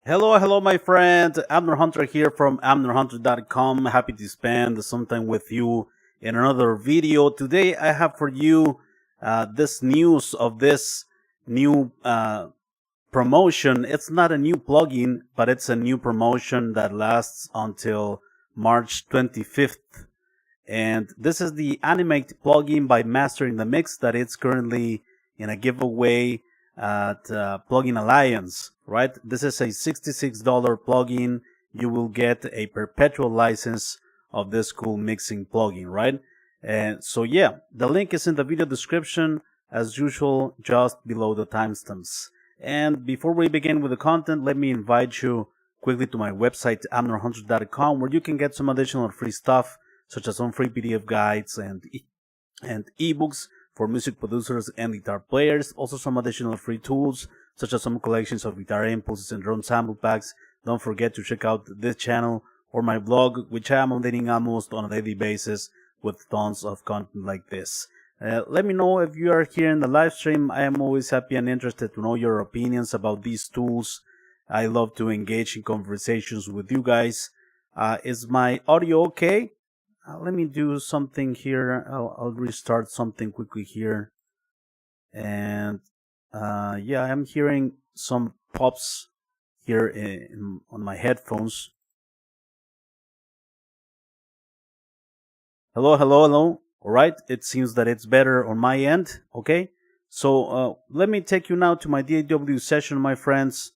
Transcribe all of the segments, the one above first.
Hello, my friend. Abner Hunter here from abnerhunter.com. Happy to spend some time with you in another video. Today, I have for you this news of this new promotion. It's not a new plugin, but it's a new promotion that lasts until March 25th. And this is the Animate plugin by Mastering the Mix that it's currently in a giveaway at Plugin Alliance, right? This is a $66 plugin. You will get a perpetual license of this cool mixing plugin, right? And so yeah, the link is in the video description as usual, just below the timestamps. And before we begin with the content, let me invite you quickly to my website, abnerhunter.com, where you can get some additional free stuff, such as some free PDF guides and ebooks for music producers and guitar players. Also some additional free tools, such as some collections of guitar impulses and drum sample packs. Don't forget to check out this channel or my blog, which I am updating almost on a daily basis with tons of content like this. Let me know if you are here in the live stream. I am always happy and interested to know your opinions about these tools. I love to engage in conversations with you guys. Is my audio okay? Let me do something here. I'll restart something quickly here. And yeah, I'm hearing some pops here on my headphones. Hello. All right, it seems that it's better on my end. Okay, so let me take you now to my DAW session, my friends.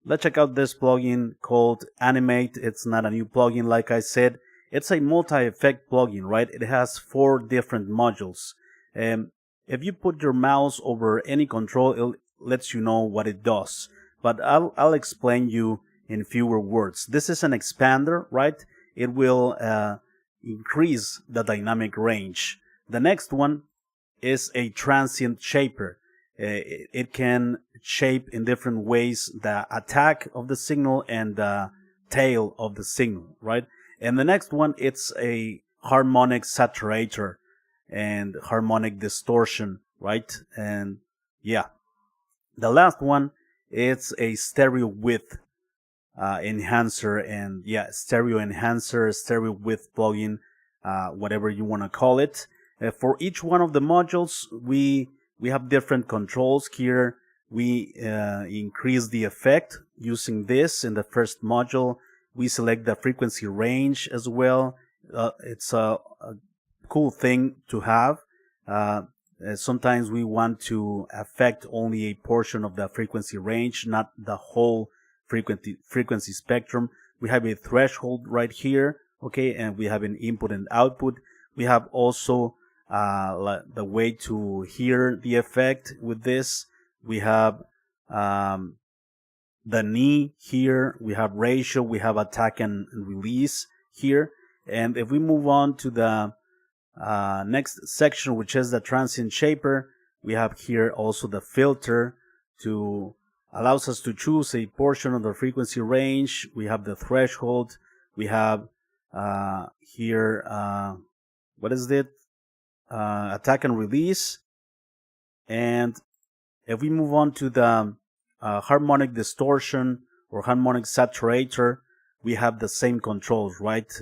Let's check out this plugin called Animate. It's not a new plugin, like I said. It's a multi-effect plugin, right? It has 4 different modules. If you put your mouse over any control, it lets you know what it does. But I'll explain you in fewer words. This is an expander, right? It will increase the dynamic range. The next one is a transient shaper. It can shape in different ways the attack of the signal and the tail of the signal, right? And the next one, it's a harmonic saturator and harmonic distortion, right? And yeah, the last one, it's a stereo width enhancer, and yeah, stereo enhancer, stereo width plugin, whatever you want to call it. For each one of the modules, we have different controls here. We increase the effect using this in the first module. We select the frequency range as well. It's a cool thing to have. Sometimes we want to affect only a portion of the frequency range, not the whole frequency spectrum. We have a threshold right here, okay, and we have an input and output. We have also the way to hear the effect with this. We have the knee here, we have ratio, we have attack and release here. And if we move on to the next section, which is the transient shaper, we have here also the filter to allows us to choose a portion of the frequency range. We have the threshold. We have here what is it? Attack and release. And if we move on to the harmonic distortion or harmonic saturator, we have the same controls, right?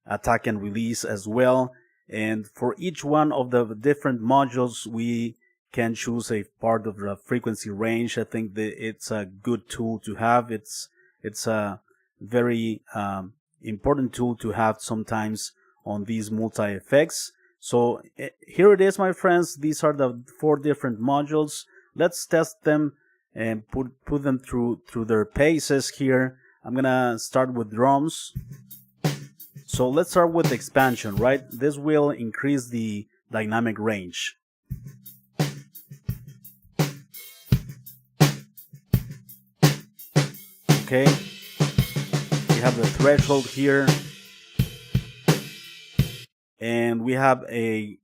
Attack and release as well. And for each one of the different modules, we can choose a part of the frequency range. I think that it's a good tool to have. It's a very important tool to have sometimes on these multi effects. So here it is, my friends. These are the 4 different modules. Let's test them and put them through their paces here. I'm gonna start with drums. So let's start with expansion, right? This will increase the dynamic range. Okay, we have the threshold here, and we have a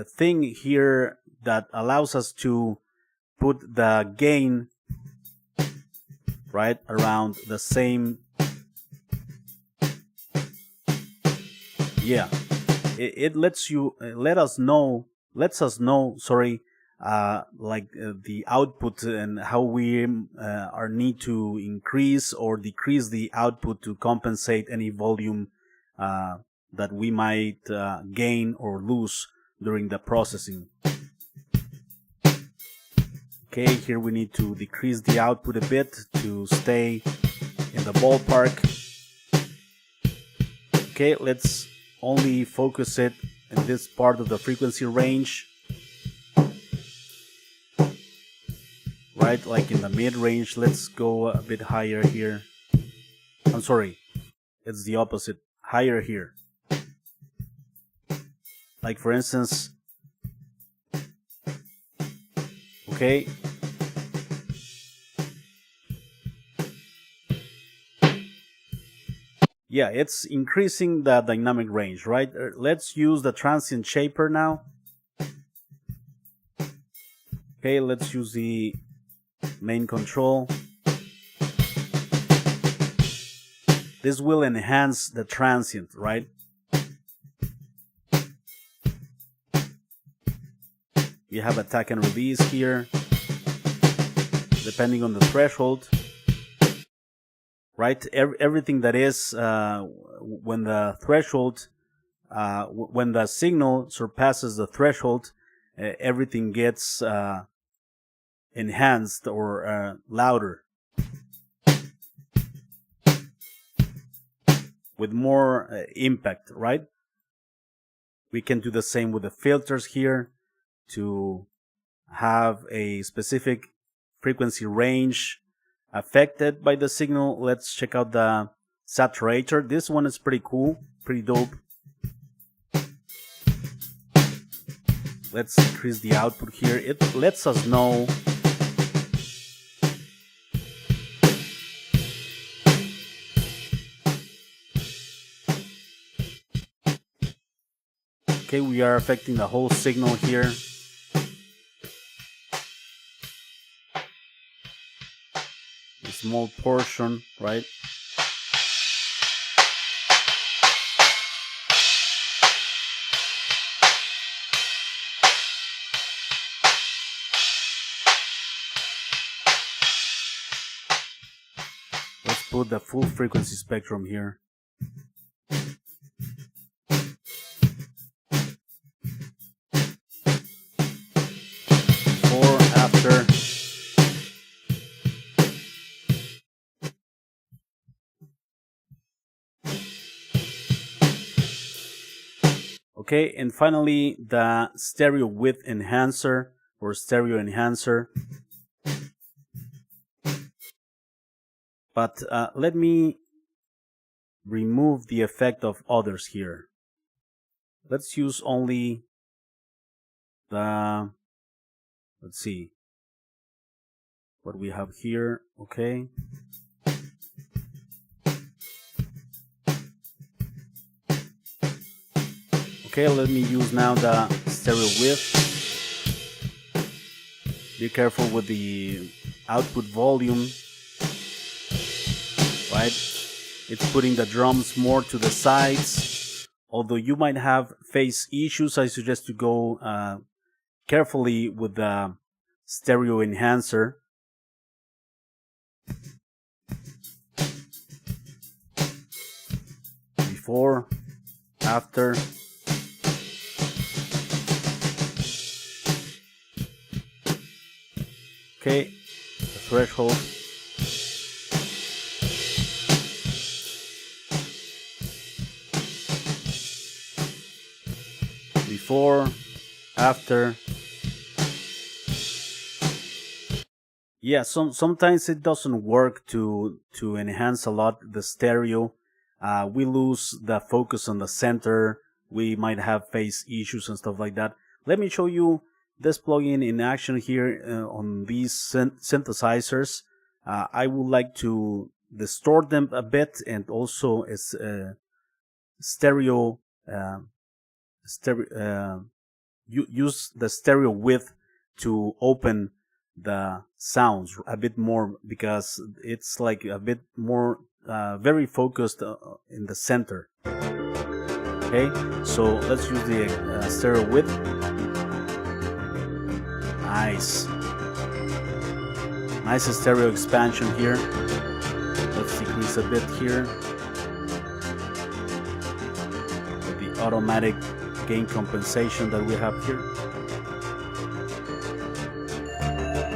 thing here that allows us to put the gain right around the same. Yeah, it lets us know, sorry, the output and how we are need to increase or decrease the output to compensate any volume that we might gain or lose during the processing. Okay, here we need to decrease the output a bit to stay in the ballpark. Okay, let's only focus it in this part of the frequency range. Right, like in the mid-range. Let's go a bit higher here. I'm sorry, it's the opposite. Higher here. Like for instance, okay. Yeah, it's increasing the dynamic range, right? Let's use the transient shaper now. Okay, let's use the main control. This will enhance the transient, right? You have attack and release here, depending on the threshold. Right, everything that is when the threshold, when the signal surpasses the threshold, everything gets enhanced or louder, with more impact. Right. We can do the same with the filters here to have a specific frequency range affected by the signal. Let's check out the saturator. This one is pretty cool, pretty dope. Let's increase the output here. It lets us know okay, we are affecting the whole signal here. Small portion, right? Let's put the full frequency spectrum here. Before, after. Okay, and finally the stereo width enhancer or stereo enhancer. But let me remove the effect of others here. Let's use only the, let's see what we have here. Okay. Okay, let me use now the stereo width. Be careful with the output volume, right? It's putting the drums more to the sides. Although you might have phase issues, I suggest to go carefully with the stereo enhancer. Before, after. Okay, the threshold. Before, after. Yeah, sometimes it doesn't work to enhance a lot the stereo. We lose the focus on the center. We might have phase issues and stuff like that. Let me show you this plugin in action here on these synthesizers. I would like to distort them a bit and also use the stereo width to open the sounds a bit more, because it's like a bit more very focused in the center. Okay, so let's use the stereo width. Nice. Nice stereo expansion here. Let's decrease a bit here. The automatic gain compensation that we have here.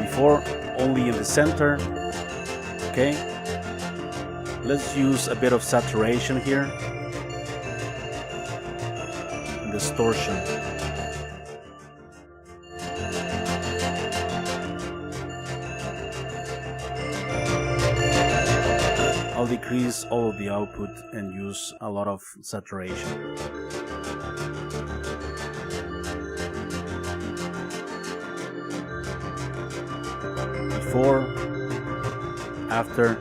Before, only in the center. Okay. Let's use a bit of saturation here. And distortion. I'll decrease all of the output and use a lot of saturation. Before, after.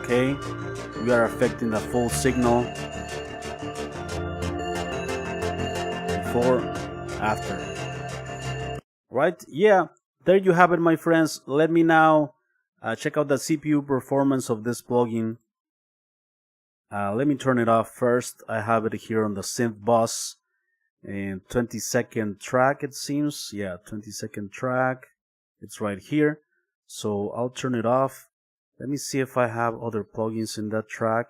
Okay, we are affecting the full signal. Before, after. Right? Yeah, there you have it, my friends. Let me now check out the CPU performance of this plugin. Let me turn it off first. I have it here on the synth bus. And 20-second track, it seems. Yeah, 20-second track. It's right here. So I'll turn it off. Let me see if I have other plugins in that track.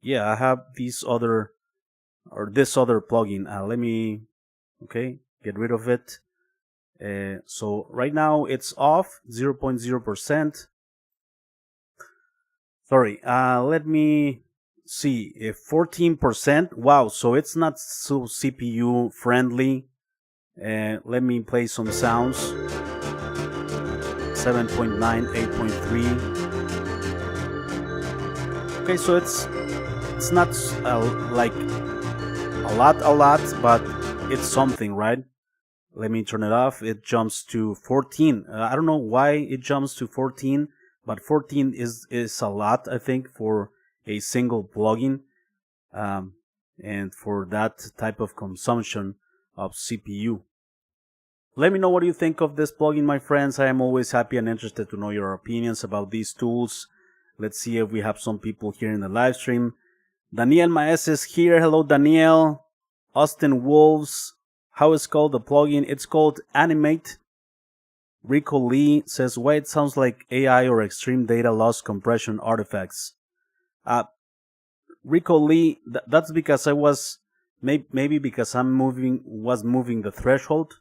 Yeah, I have this other plugin. Let me, okay, get rid of it. So right now it's off, 0.0%. Sorry, let me see, if 14%. Wow, so it's not so CPU friendly. Let me play some sounds. 7.9, 8.3. Okay, so it's not like a lot, but it's something, right? Let me turn it off. It jumps to 14. I don't know why it jumps to 14, but 14 is a lot, I think, for a single plugin, and for that type of consumption of CPU. Let me know what you think of this plugin, my friends. I am always happy and interested to know your opinions about these tools. Let's see if we have some people here in the live stream. Daniel Maes is here. Hello, Daniel. Austin Wolves. How is called the plugin? It's called Animate. Rico Lee says, why it sounds like AI or extreme data loss compression artifacts. Rico Lee, that's because I was, maybe because was moving the threshold.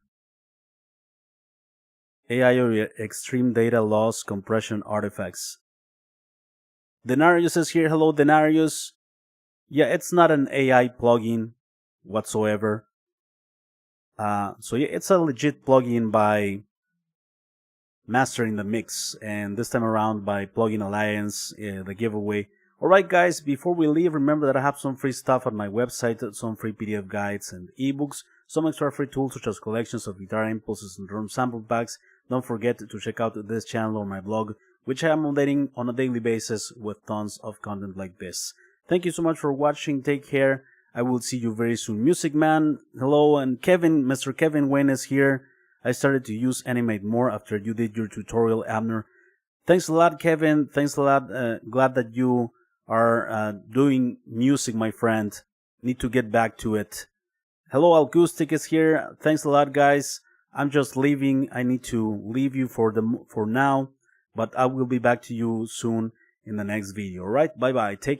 AI or extreme data loss compression artifacts. Denarius is here. Hello, Denarius. Yeah, it's not an AI plugin whatsoever. So yeah, it's a legit plugin by Mastering the Mix, and this time around by Plugin Alliance, the giveaway. Alright guys, before we leave, remember that I have some free stuff on my website, some free PDF guides and ebooks, some extra free tools such as collections of guitar impulses and drum sample packs. Don't forget to check out this channel or my blog, which I am updating on a daily basis with tons of content like this. Thank you so much for watching, take care, I will see you very soon. Music Man, hello, and Kevin, Mr. Kevin Wayne is here. I started to use Animate more after you did your tutorial, Abner. Thanks a lot, Kevin, thanks a lot, glad that you are doing music, my friend. Need to get back to it. Hello, Acoustic is here. Thanks a lot, guys. I'm just leaving. I need to leave you for now, but I will be back to you soon in the next video. All right, bye bye. Take care.